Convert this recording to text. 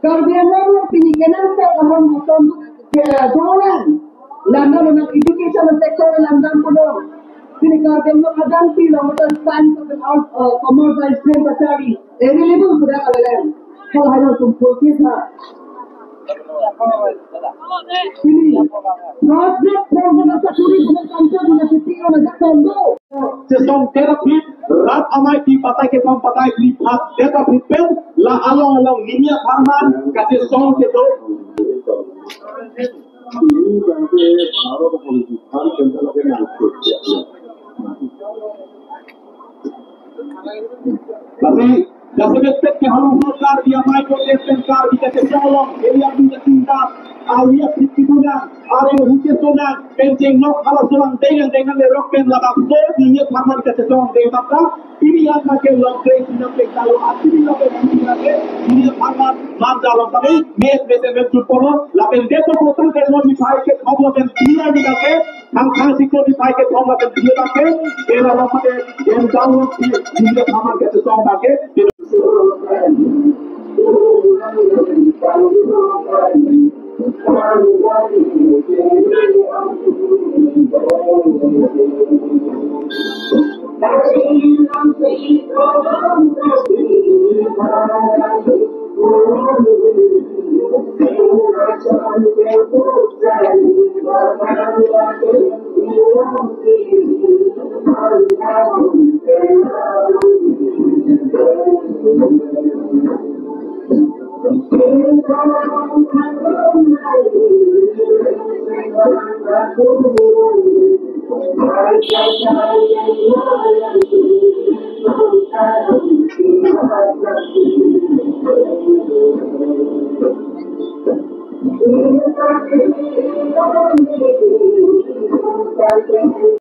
Karbiyangan pinikanan sa kahon motom dolan. Landan ng education sector landan po do. Pinikarbiyan mo kadang pilo mo sa stand of out commercial stream pachari. Available po na kalalan. Kung ano kung focus na. Pini. Project program sa turi po ng kanto na sitiyo na jakondo. Sesong therapy rat amai di patai ke tom patai di pat therapy pel la along along ninya farman ka sesong ke do tapi जैसे व्यक्ति के हम सरकार दिया micro सरकार भी कैसे चलो एरिया भी चिंता आलिया पिटिकुना आरे हुके सोना पेंचिंग नो खाला सुlang dengan le rock pen laba so dunia farman कैसे सोंग दे तब ini yang ke long train ini ke kalau asli lo ke ini farman मान जालो तभी मेस बेसे में चुपलो लापेन दे तो कोतन के नोटिफाई के हम लोग क्लियर निकल के हम खान सिक्योरिफाई के हम लोग क्लियर के तेरा लोग के हम जाओ कि दुनिया farman कैसे सोंग के